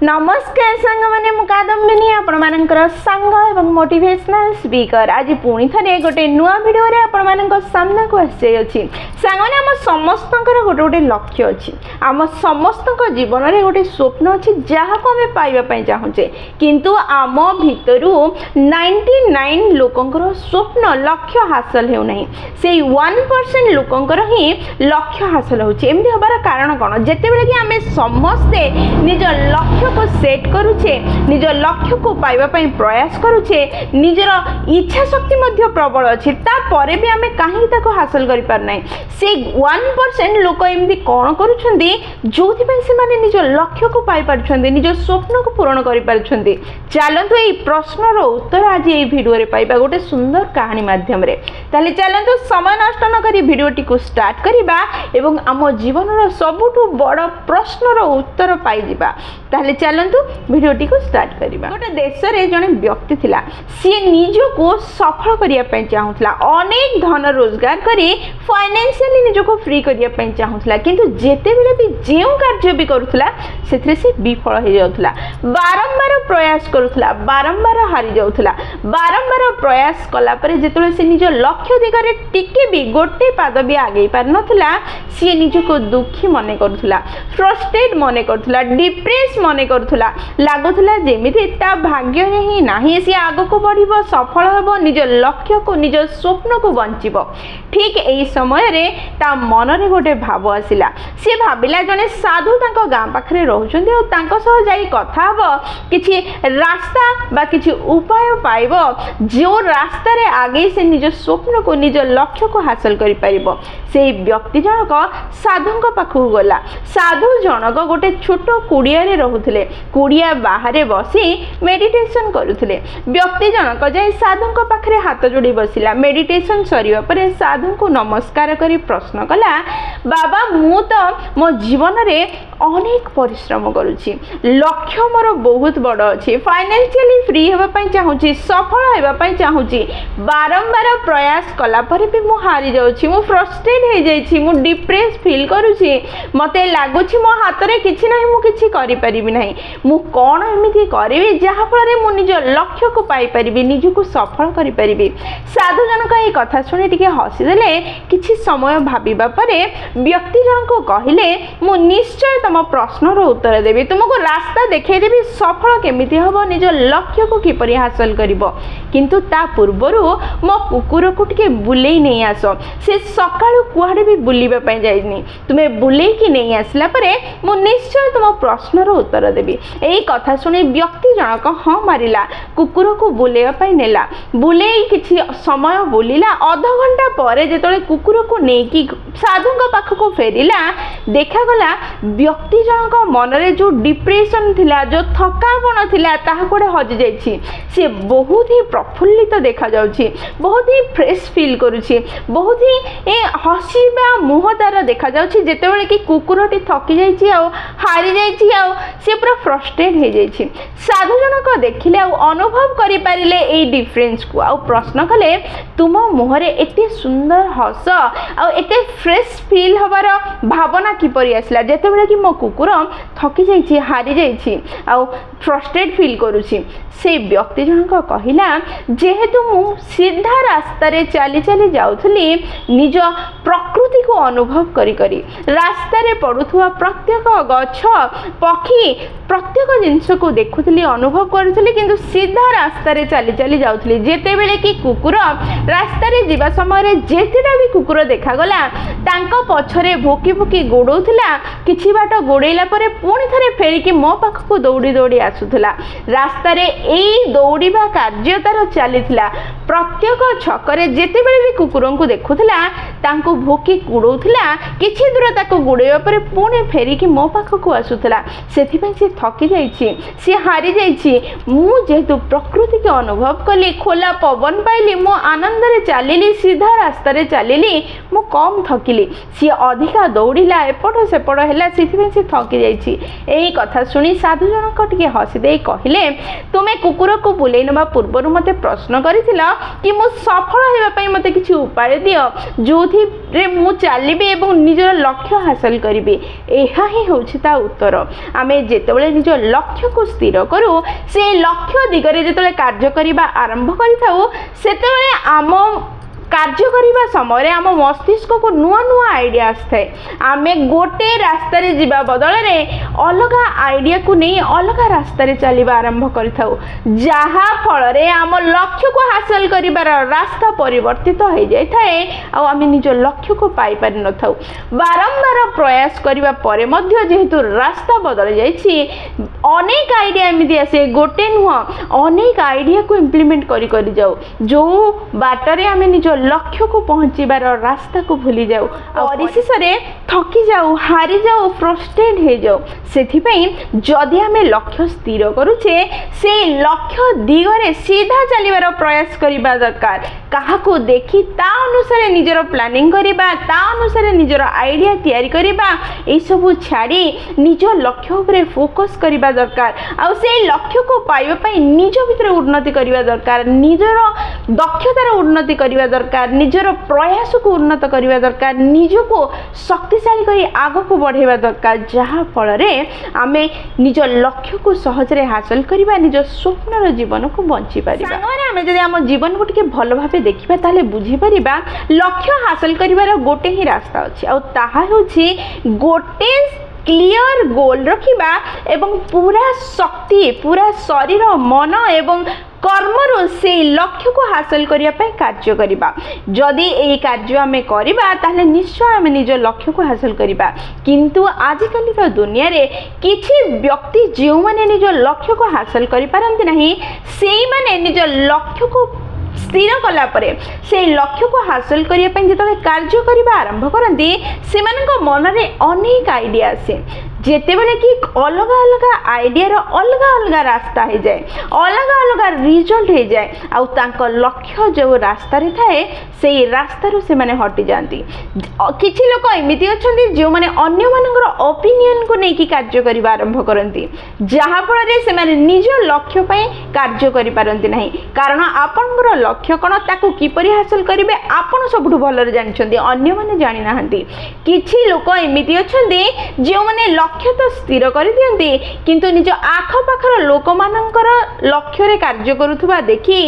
नमस्कार सांग मैंने मुकादम्बिनी आपणमानंकर सांग एवं मोटिवेशनल स्पीकर आज पुणी थे गोटे नुआ भिडियो रे आपणमानंक सामना को आसी अछि सांग माने हम समस्तंकर गोटे गोटे लक्ष्य अछि आम समस्तंक जीवन रे गोटे स्वप्न अछि जहा को हमें पाइबा पई चाहूचे किंतु आम भितरु 99 लोकंकर स्वप्न लक्ष्य हासिल हेउ नहीं से 1% लोकंकर ही लक्ष्य हासिल होछि एमदी हबार कारण कोन जेते बेले कि हमें समस्ते निज लक्ष्य को सेट करूचे निज लक्ष्य को पाइबा पई प्रयास करूचे निजर इच्छा शक्ति मध्य प्रबल अछि तापरे भी हमें काहे ताको हासिल करि पार नै से 1% लोक एमदी कोन करूछंदी जोथि पई से माने निज लक्ष्य को पाइ पारछंदी निज स्वप्न को पूर्ण करि पारछंदी चलंतु एई प्रश्नर उत्तर आज एई वीडियो रे पाइबा गोटे सुंदर कहानी माध्यम रे ताले चलंतु समय नष्ट न करी वीडियोटी को स्टार्ट करिबा एवं आम जीवनर सबुठु बड़ प्रश्नर उत्तर पाइ जिबा ताले चलंतु वीडियोटी को स्टार्ट करिबा गोटे देश रे जने व्यक्ति थिला सी निजो को सफल करिया पई चाहुतला अनेक धन रोजगार करी फाइनेंशियली निजो को फ्री करिया पई चाहुतला किंतु जेते बेले भी जेउ कार्य भी करूतला सेथरे से विफल हो जाउतला बारंबार प्रयास करूतला बारंबार हारि जाउतला बारंबार प्रयास कला परे जेतले से निजो लक्ष्य दिगरे टिके भी गोटे पाद भी आगे पार नथला सी निजो को दुखी मने करूतला फ्रस्ट्रेट मने करूतला डिप्रेस मने करूतला लागुतला जेमिति ता भाग्य रे ही नाही सी आगो को बढ़िबो सफल हेबो निज लक्ष्य को निज स्वप्न को बंचिबो ठीक एई समय रे ता मन रे गोटे भाव आसिला सी भाबिला जने साधु तांको गां पाखरे रहउचंदी और तांको सह जाई कथा हबो किछि रास्ता बा किछि उपाय पाइबो जो रास्ता रे आगे से निज स्वप्न को निज लक्ष्य को हासिल करि परिबो से व्यक्ति जनक साधुଙ୍କ पाखु गला साधु जनक गोटे छोट कुडिया रे रहुथिले कुडिया बाहरे बसी मेडिटेशन करूथिले व्यक्ति जनक जाई साधुଙ୍କ पाखरे हाथ जोड़ी बसिला मेडिटेशन सरिवा परे साधुଙ୍କୁ नमस्कार करी प्रश्न कला बाबा मु तो मो जीवन रे अनेक परिश्रम करूची लक्ष्य मोर बहुत बड़ अछि फाइनेंशियली फ्री हेबा पई चाहूची सफल हेबा पई चाहूची बारंबार प्रयास कला परे भी मु हारि जाउची मु फ्रस्ट्रेट हे जाइछी मु डिप्रेस फील करूची मते लागुची मो हाथ रे किछि नाही मु किछि करि परिबि नाही मु कोन एमिति करिवि जहा फल रे मु निज लक्ष्य को पाई परिबि निज को सफल करि परिबि साधु जनक ए कथा सुनि टिके हसी देले किछि समय भाबिबा परे व्यक्ति जनक कहिले मु निश्चय तम प्रश्नर उत्तर देबी तुमको रास्ता देखै देबी सफल केमिति हबो निज लक्ष्य को किपरि हासिल करिवो किंतु ता पूर्वरु मो कुकुर को टिके बुलेई नै आसो से सकाळु कुहाडे भी बुलीबा पई जाइनी तुमे बुलेई कि नै आसला परे मु निश्चय तम प्रश्नर उत्तर देबी एई कथा सुनि व्यक्ति जनक हां मारिला कुकुर को बुलेबा पई नेला बुलेई किछि समय बुलिला आधा घंटा परे जेतले कुकुर को नेकी साधुଙ୍କ पाख को फेरिला देखा गला व्यक्ति जनक मन रे जो डिप्रेशन थिला जो थकापन थिला ताहा कोडे हजि जाइछि से बहुत ही प्रफुल्लित देखा जाउछि बहुत ही फ्रेश फील करूछि बहुत ही ए हसीबा मुह तार देखा जाउछि जेतेबेले कि कुकुरटी थकी जाइछि आ हारि जाइछि आ से पूरा फ्रस्ट्रेट हे जाइछि साधु जनक देखिले आ अनुभव करि पारिले ए डिफरेंस को आ प्रश्न कले तुम मुहरे एते सुंदर हस आ एते फ्रेश फील हबार भावना किपरि आसला जेतेबेले कि मो कुकुर थकी जाइछि हारि जाइछि आ फ्रस्ट्रेट फील करूछि से व्यक्ति जनक कहिला जेहेतु मु सीधा रास्ता रे चली चली जाउथली निज प्रकृति को अनुभव करी करी रास्ता रे पडुथुवा प्रत्येक गछ पक्षी प्रत्येक जिंस को देखुथली अनुभव करूथली किंतु सीधा रास्ता रे चली चली जाउथली जेते बेले कि कुकुर रास्ता रे जीवा समय रे जेतेटा भी कुकुर देखा गला तांको पछरे भोकी भोकी गोडौथला किछि बाट गोडेला परे पुणी थरे फेरी कि मो पाख को दौड़ी दौड़ी आसुथला रास्ता रे एई दौड़ीबा कार्य तार चलीथला प्रत्येक छकरे जेते बेले भी कुकुरन को देखुथला तांको भोकी गोडौथला किछि दूर ताको गोडेबा परे पुणी फेरी कि मो पाख को आसुथला सेथि पई से थकी जाइछि से हारि जाइछि मु जेतु प्रकृति के अनुभव कली खोला पवन पाइली मो आनंद रे चलिली सीधा रास्ता रे चलिली मु कम थकिली सी अधिका दौड़िला एपट सेपट हैला सेथि पई से थकी जाइछि एई कथा सुनी साधु जनक टिके हसी देई कहिले तुमे कुकुर को बुलेई नबा पूर्वरु मते प्रश्न करिथिला कि मु सफल होइबा पई मते किछि उपाय दियो जोथि रे मु चलिबे एवं निजर लक्ष्य हासिल करिबे। एहा ही होछि ता उत्तर। आमे जेतेबेले निज लक्ष्य को स्थिर करू से लक्ष्य दिगरे जेतेबेले कार्य करिबा आरंभ करिथाउ सेतेबेले आम कार्य करने समय आम मस्तिष्क को नुआ नुआ आइडिया आसए। आम गोटे रास्तार जीवा बदल अलग आइडिया को नहीं अलग रास्तार चलवा आरंभ कर आम लक्ष्य को हासिल कर रास्ता परिवर्तित हो जाए आम निज लक्ष्य को पाई पारि न था। बारंबार प्रयास करने पर जेहेतु रास्ता बदल जाइए अनेक आइडिया एमती आसे गोटे नुह अनेक आइडिया को इम्प्लीमेंट कर जाऊ जो बाटर आम निज लक्ष्य को पहुँचार रास्ता को भूली जाऊ परिशेष थकी जाऊ हारी जाऊ फ्रस्ट्रेट हो जाऊ। से जदि आम लक्ष्य स्थिर करुचे से लक्ष्य दिगरे सीधा चलिबार प्रयास करबा दरकार। काहाको देखि ता अनुसार निजर प्लानिंग करबा ता अनुसार निजर आइडिया तैयारी करबा ए सब छाड़ी निज लक्ष्य उपरे फोकस करबा दरकार। आ से लक्ष्य को पाइबा पई निज भितर उन्नति करबा दरकार निजर दक्षतार उन्नति करबा दरकार निजर प्रयास को उन्नत करबा दरकार निज को शक्तिशाली करी आग को बढ़ेबा दरकार जहा फल रे आमे निज लक्ष्य को सहजरे हासिल करबा निज स्वप्नर जीवन को बंची पारिबा। सामान्य आमे जदि हम जीवन को टिके भलो भाबे देखिबा ताले बुझी परिबा लक्ष्य हासिल करिवार गोटे ही रास्ता अछि आ ताहा होछि गोटे क्लियर गोल रखिबा एवं पूरा शक्ति पूरा शरीर मन एवं कर्मर से लक्ष्य को हासिल करने कार्य करिबा। जदि यही कार्य आम करबा ताहले निश्चय आम निज लक्ष्य को हासिल करिबा। किंतु आजिकल दुनिया रे किछि व्यक्ति जो माने निज लक्ष्य को हासिल करि पारंती नाही सेई माने निज लक्ष्य को स्थिर कला परे से लक्ष्य को हासिल करिया पई जेतले कार्य करिबा आरंभ करंती सेमानक मन रे अनेक आइडिया आसे जेतेबेले कि अलग अलग आइडिया रो अलग अलग रास्ता हो जाए अलग अलग रिजल्ट हो जाए आउ तांको लक्ष्य जो रास्ता रे थाए से रास्ता रो से माने हटि जांती। किछि लोक एमिति अछंती जो माने अन्य मानकर ओपिनियन को नेकी कार्य करिबा आरंभ करंती जहा फल रे से माने निज लक्ष्य पई कार्य करि पारंती नाही कारण आपनकर लक्ष्य कोन ताकू किपरि हासिल करिवे आपण सबठु भलरे जानिछंती अन्य माने जानि नाहंती। किछि लोक एमिति अछंती जो माने लक्ष्य तो स्थिर कर दियंती किंतु निज आख पाखर लोक मानकर लक्ष्य रे कार्य करुथुबा देखि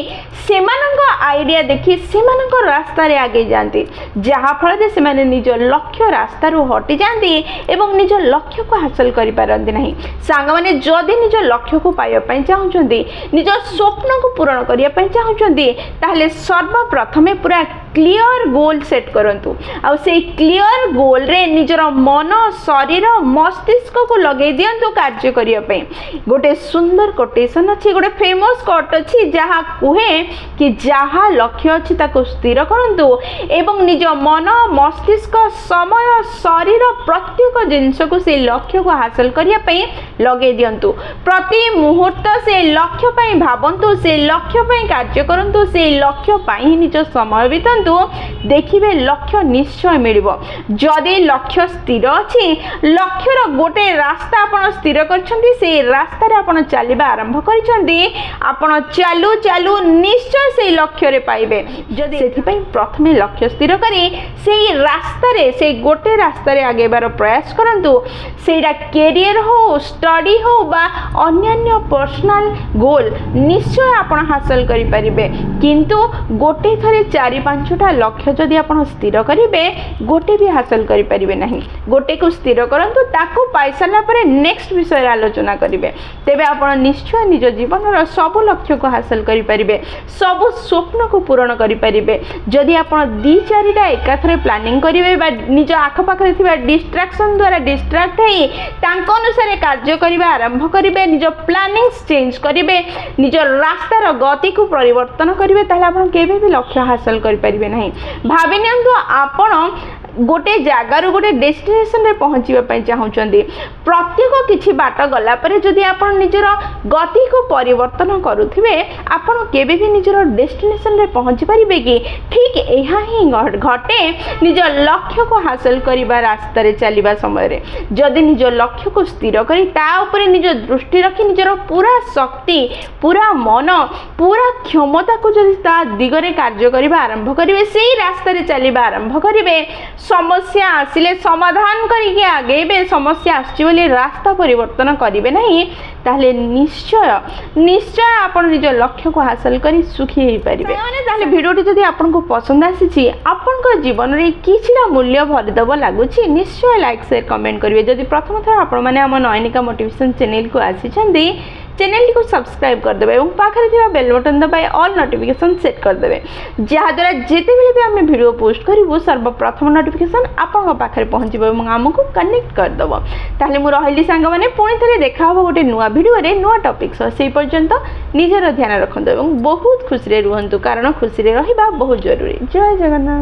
सेमानक आइडिया देखि सेमानक रास्ता रे आगे जांती जहा फल रे से माने निज लक्ष्य रास्ता रो हटि जांती एवं निज लक्ष्य को हासिल करि पारंती नाही। सांग माने जदि निज लक्ष्य को पाइबा पई चाहुचंती निज स्वप्न को पूर्ण करिया पई चाहुचंती ताहले सर्वप्रथमे पूरा क्लियर गोल सेट करंतु आ से क्लियर गोल रे निजर मन शरीर मस्तिष्क को लगे दियंतु कार्य करिया पई। गोटे सुंदर कोटेशन अछि गोटे फेमस कोट अछि जहा कुहे कि जहा लक्ष्य अछि ताको स्थिर करंतु एवं निज मन मस्तिष्क समय शरीर प्रत्येक जिंस को से लक्ष्य को हासिल करिया पई लगे दियंतु प्रति मुहूर्त से लक्ष्य पई भाबंतु से लक्ष्य पई कार्य करंतु से लक्ष्य पई निज समय बितंतु देखिबे लक्ष्य निश्चय मिलिबो। जदि लक्ष्य स्थिर अछि लक्ष्यर गोटे रास्ता आपण स्थिर करछंती से रास्ता रे आपण चलिबा आरंभ करिसंती आपण चालू चालू निश्चय से लक्ष्य रे पाइबे। जदि सेथि पई प्रथमे लक्ष्य स्थिर करी सेही रास्ता रे से गोटे रास्ता रे आगेबार प्रयास करंतु सेडा कैरियर हो स्टडी हो बा अन्य पर्सनल गोल निश्चय आपण हासिल करि परिबे। किंतु गोटे थरे 4-5टा लक्ष्य जदि आपण स्थिर करिवे गोटे भी हासिल करि परिबे नाही। गोटे को स्थिर करंतु ताको पाइ साला परे नेक्स्ट विषय आलोचना करिवे तेबे आपण निश्चय निज जीवन रो सब लक्ष्य को हासिल करि परिबे सब स्वप्न को पूर्ण करि परिबे। जदि आपण 2-4टा एकाथरे प्लानिंग करिवे बा निज आख पाखरे थिबा डिस्ट्रैक्शन द्वारा डिस्ट्रैक्ट हेई तांको अनुसार कार्य करिवे आरंभ करिवे निज प्लानिंग्स चेंज करिवे निज रास्ता रो गति को परिवर्तन करिवे ताले आपण केबे भी लक्ष्य हासिल करि परिबे नाही। भाबि नियंतु आपण गोटे जगार गोटे डेस्टिनेशन रे पहुँचापी चाहते प्रत्येक किसी बाट गलापर जदि आप निजर गति को परिवर्तन करुवे आपण केबे भी निजर डेस्टिनेशन रे पहुँची पारे कि ठीक यह ही घटे निज लक्ष्य को हासिल करने रास्ता रे चलवा समय जदि निज लक्ष्य को स्थिर करी ताऊपर निज दृष्टि रखी निजर पूरा शक्ति पूरा मन पूरा क्षमता को जदि ता दिगरे कार्य करने आरंभ करेंगे से रास्ता रे चलवा आरंभ करेंगे समस्या आसिले समाधान करके आगे समस्या आसची बोली रास्ता परिवर्तन करेंगे नहीं ताहले निश्चय निश्चय आपण निज लक्ष्य को हासिल करी सुखी हो पारे ताहले भिडियोटी जदि आपको पसंद आसी आपण जीवन में किछिटा मूल्य भरिदेव लगुच निश्चय लाइक शेयर कमेंट करेंगे जदि प्रथम थर आपण मैंने आम नयनिका मोटिवेशन चैनल को आसी चैनल को सब्सक्राइब करदे और पाखे बेल बटन दबाए ऑल नोटिफिकेशन सेट करदे जहाद्वारा जिते भी आम वीडियो पोस्ट करूँ सर्वप्रथम नोटिफिकेशन आपन पाखे पहुँचब और आमको कनेक्ट करदेव ताहले मु रही सांग मैंने पुणी थे देखा गोटे नुआ वीडियो नुआ टॉपिक से पर्यंत निजर ध्यान रखते और बहुत खुशी रुहतु कारण खुशी रहा बहुत जरूरी। जय जगन्नाथ।